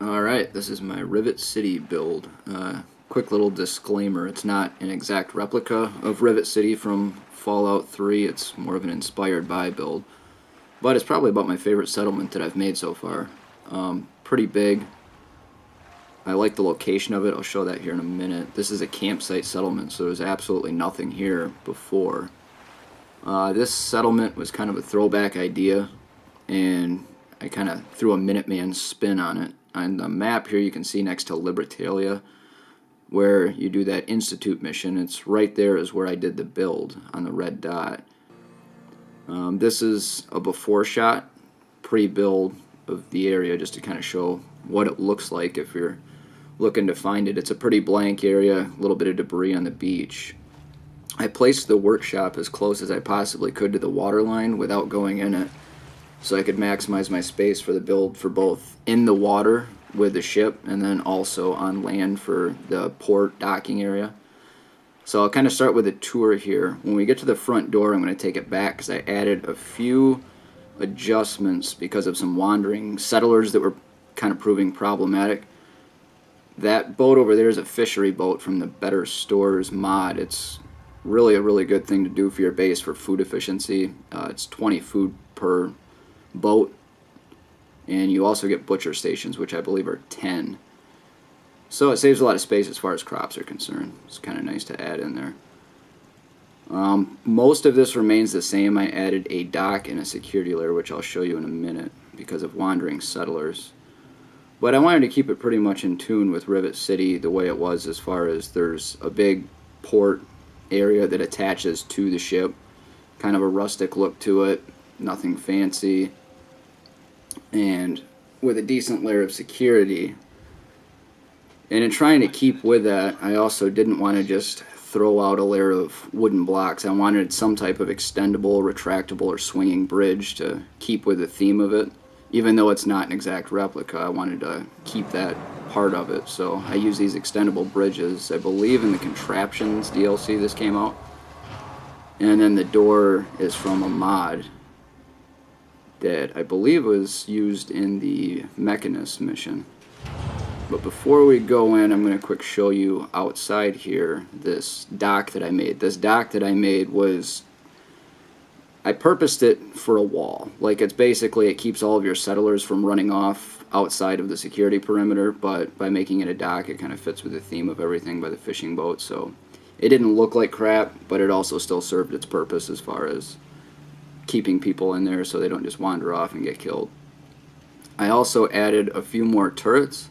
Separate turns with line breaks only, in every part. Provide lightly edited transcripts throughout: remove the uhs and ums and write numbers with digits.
Alright, this is my Rivet City build. Quick little disclaimer, it's not an exact replica of Rivet City from Fallout 3, it's more of an inspired by build. But it's probably about my favorite settlement that I've made so far. Pretty big. I like the location of it, I'll show that here in a minute. This is a campsite settlement, so there's absolutely nothing here before. This settlement was kind of a throwback idea, and I kind of threw a Minuteman spin on it. On the map here you can see next to Libertalia, where you do that Institute mission. It's right there is where I did the build on the red dot. This is a before shot, pre-build of the area, just to kind of show what it looks like if you're looking to find it. It's a pretty blank area, a little bit of debris on the beach. I placed the workshop as close as I possibly could to the water line without going in it, so I could maximize my space for the build for both in the water with the ship and then also on land for the port docking area. So I'll kind of start with a tour here. When we get to the front door, I'm going to take it back because I added a few adjustments because of some wandering settlers that were kind of proving problematic. That boat over there is a fishery boat from the Better Stores mod. It's really a really good thing to do for your base for food efficiency. It's 20 food per boat, and you also get butcher stations, which I believe are 10. So it saves a lot of space as far as crops are concerned. It's kind of nice to add in there. Most of this remains the same. I added a dock and a security layer, which I'll show you in a minute because of wandering settlers. But I wanted to keep it pretty much in tune with Rivet City the way it was, as far as there's a big port area that attaches to the ship. Kind of a rustic look to it, nothing fancy, and with a decent layer of security. And in trying to keep with that, I also didn't want to just throw out a layer of wooden blocks. I wanted some type of extendable, retractable, or swinging bridge to keep with the theme of it. Even though it's not an exact replica, I wanted to keep that part of it. So I use these extendable bridges. I believe in the Contraptions DLC this came out. And then the door is from a mod that I believe was used in the Mechanist mission. But before we go in, I'm going to quick show you outside here this dock that I made. This dock that I made was, I purposed it for a wall. Like, it's basically, it keeps all of your settlers from running off outside of the security perimeter, but by making it a dock, it kind of fits with the theme of everything by the fishing boat. So it didn't look like crap, but it also still served its purpose as far as keeping people in there so they don't just wander off and get killed. I also added a few more turrets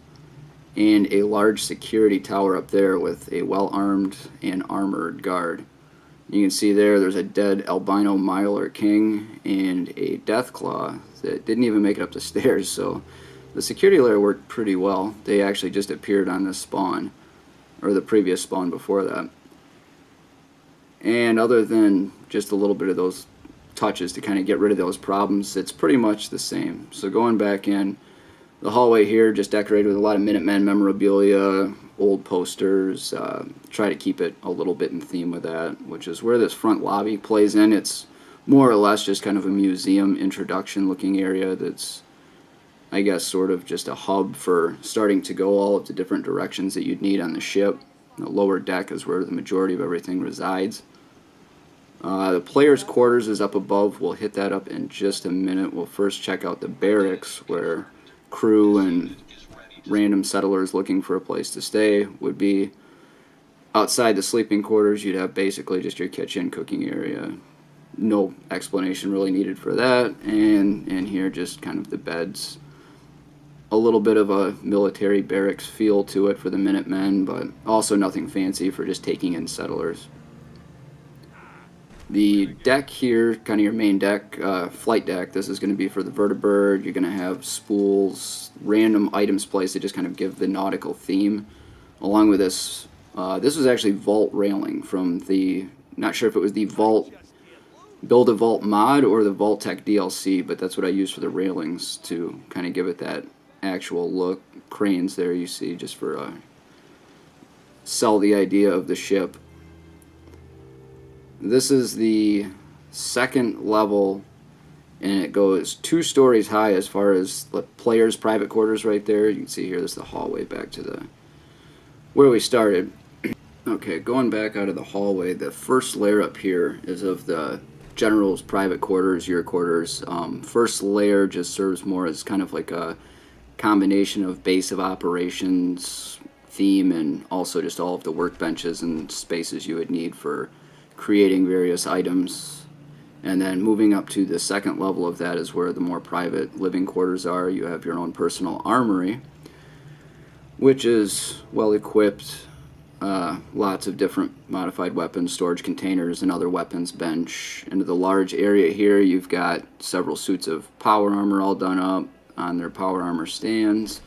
and a large security tower up there with a well-armed and armored guard. You can see there's a dead albino Mylar King and a Deathclaw that didn't even make it up the stairs, so the security layer worked pretty well. They actually just appeared on this spawn, or the previous spawn before that. And other than just a little bit of those touches to kind of get rid of those problems, it's pretty much the same. So going back in, the hallway here just decorated with a lot of Minutemen memorabilia, old posters. Try to keep it a little bit in theme with that, which is where this front lobby plays in. It's more or less just kind of a museum introduction looking area that's, I guess, sort of just a hub for starting to go all of the different directions that you'd need on the ship. The lower deck is where the majority of everything resides. The player's quarters is up above. We'll hit that up in just a minute. We'll first check out the barracks, where crew and random settlers looking for a place to stay would be. Outside the sleeping quarters, you'd have basically just your kitchen, cooking area. No explanation really needed for that. And in here, just kind of the beds. A little bit of a military barracks feel to it for the Minutemen, but also nothing fancy for just taking in settlers. The deck here, kind of your main deck, flight deck, this is going to be for the vertibird. You're going to have spools, random items placed that just kind of give the nautical theme. Along with this, this was actually vault railing from the, not sure if it was the vault, Build a Vault mod or the Vault Tech DLC, but that's what I used for the railings to kind of give it that actual look. Cranes there you see just for sell the idea of the ship. This is the second level and it goes 2 stories high as far as the players' private quarters right there. You can see here, this is the hallway back to the where we started. Okay, going back out of the hallway, the first layer up here is of the general's private quarters, your quarters. First layer just serves more as kind of like a combination of base of operations theme, and also just all of the workbenches and spaces you would need for creating various items. And then moving up to the second level of that is where the more private living quarters are. You have your own personal armory, which is well equipped. Lots of different modified weapons, storage containers, and other weapons bench. Into the large area here, you've got several suits of power armor all done up on their power armor stands.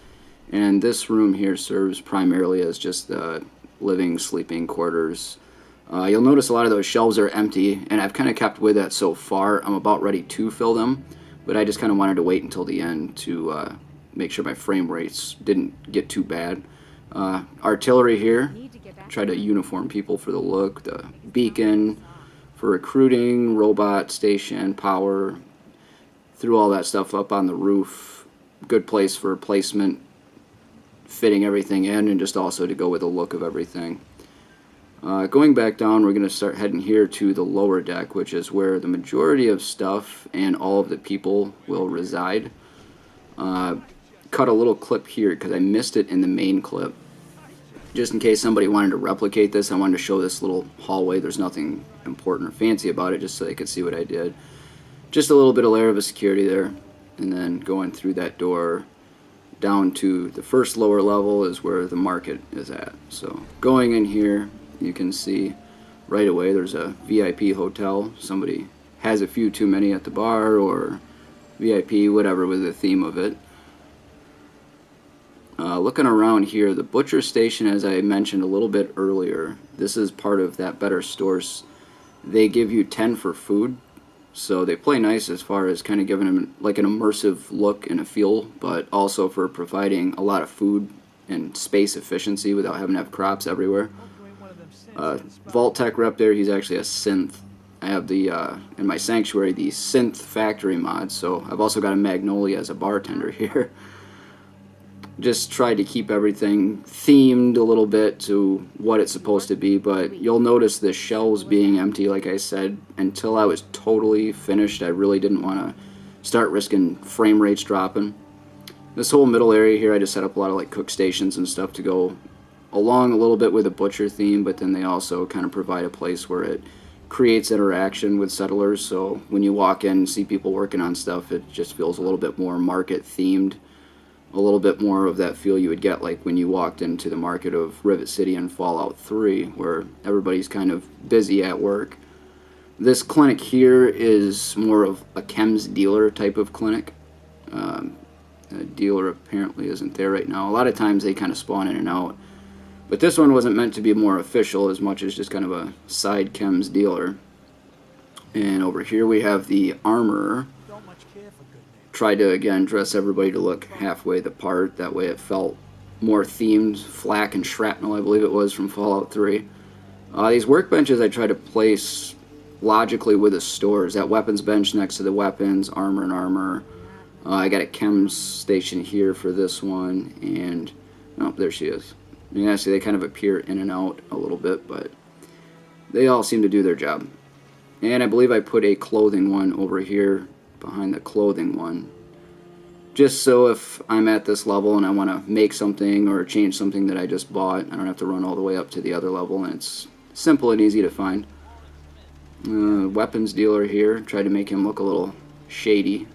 And this room here serves primarily as just the living, sleeping quarters. You'll notice a lot of those shelves are empty, and I've kind of kept with that so far. I'm about ready to fill them, but I just kind of wanted to wait until the end to make sure my frame rates didn't get too bad. Artillery here, try to uniform people for the look. The beacon for recruiting, robot station, power, threw all that stuff up on the roof. Good place for placement, fitting everything in, and just also to go with the look of everything. Going back down, we're going to start heading here to the lower deck, which is where the majority of stuff and all of the people will reside. Cut a little clip here because I missed it in the main clip. Just in case somebody wanted to replicate this, I wanted to show this little hallway. There's nothing important or fancy about it, just so they could see what I did. Just a little bit of layer of a security there, and then going through that door down to the first lower level is where the market is at. So going in here, you can see right away there's a VIP hotel. Somebody has a few too many at the bar, or VIP, whatever with the theme of it. Looking around here, the butcher station, as I mentioned a little bit earlier, this is part of that better stores. They give you 10 for food, so they play nice as far as kind of giving them like an immersive look and a feel, but also for providing a lot of food and space efficiency without having to have crops everywhere. Vault Tech rep there, he's actually a synth. I have the in my sanctuary the synth factory mod, so I've also got a Magnolia as a bartender here. Just tried to keep everything themed a little bit to what it's supposed to be, but you'll notice the shelves being empty, like I said. Until I was totally finished, I really didn't want to start risking frame rates dropping. This whole middle area here, I just set up a lot of like cook stations and stuff to go along a little bit with the butcher theme, but then they also kind of provide a place where it creates interaction with settlers, so when you walk in and see people working on stuff, it just feels a little bit more market themed. A little bit more of that feel you would get like when you walked into the market of Rivet City and Fallout 3, where everybody's kind of busy at work. This clinic here is more of a chems dealer type of clinic. A dealer apparently isn't there right now. A lot of times they kind of spawn in and out, but this one wasn't meant to be more official as much as just kind of a side chems dealer. And over here we have the armorer. Tried to, again, dress everybody to look halfway the part. That way it felt more themed. Flak and shrapnel, I believe it was, from Fallout 3. These workbenches I try to place logically with the stores. That weapons bench next to the weapons, armor and armor. I got a chems station here for this one. And, oh, there she is. You can see they kind of appear in and out a little bit, but they all seem to do their job. And I believe I put a clothing one over here behind the clothing one, just so if I'm at this level and I want to make something or change something that I just bought, I don't have to run all the way up to the other level, and it's simple and easy to find. Weapons dealer here, tried to make him look a little shady,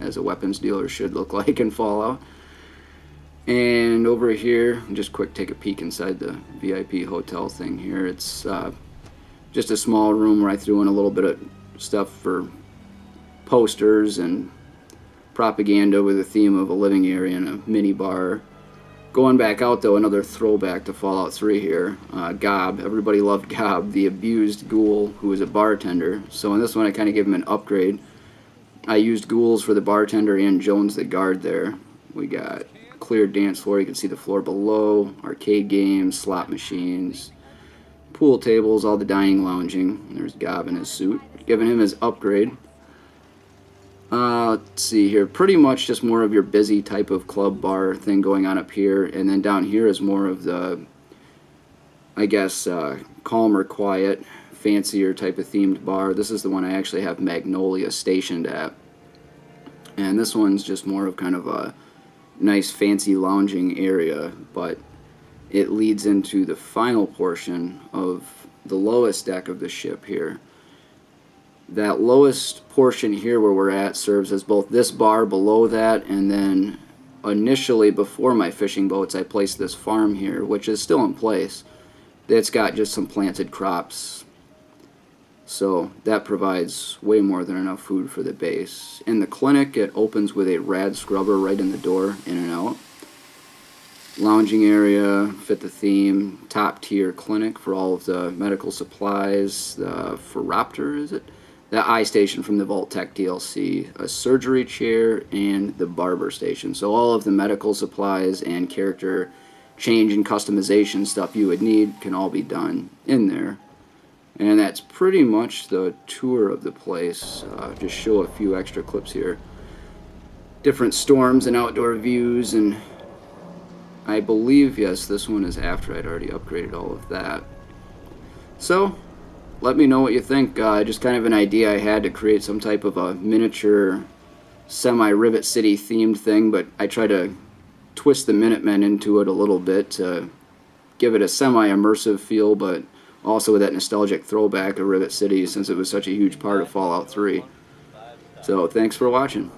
as a weapons dealer should look like in Fallout. And over here, just quick take a peek inside the VIP hotel thing here. It's just a small room where I threw in a little bit of stuff for posters and propaganda with a theme of a living area and a mini bar. Going back out though, another throwback to Fallout 3 here. Gob, everybody loved Gob, the abused ghoul who was a bartender. So in this one I kind of gave him an upgrade. I used ghouls for the bartender and Jones the guard there. We got cleared dance floor, you can see the floor below, arcade games, slot machines, pool tables, all the dining lounging. There's Gob in his suit, giving him his upgrade. Let's see here. Pretty much just more of your busy type of club bar thing going on up here, and then down here is more of the, I guess, calmer, quiet, fancier type of themed bar. This is the one I actually have Magnolia stationed at, and this one's just more of kind of a nice fancy lounging area, but it leads into the final portion of the lowest deck of the ship here. That lowest portion here where we're at serves as both this bar below that, and then initially before my fishing boats I placed this farm here, which is still in place. It's got just some planted crops, so that provides way more than enough food for the base. In the clinic, it opens with a rad scrubber right in the door, in and out. Lounging area, fit the theme, top tier clinic for all of the medical supplies, the Phoropter, is it? The eye station from the Vault Tech DLC, a surgery chair, and the barber station. So all of the medical supplies and character change and customization stuff you would need can all be done in there. And that's pretty much the tour of the place. Just show a few extra clips here. Different storms and outdoor views, and I believe, yes, this one is after I'd already upgraded all of that. So, let me know what you think. Just kind of an idea I had to create some type of a miniature semi-Rivet City themed thing, but I try to twist the Minutemen into it a little bit to give it a semi-immersive feel, but also with that nostalgic throwback of Rivet City since it was such a huge part of Fallout 3. So thanks for watching.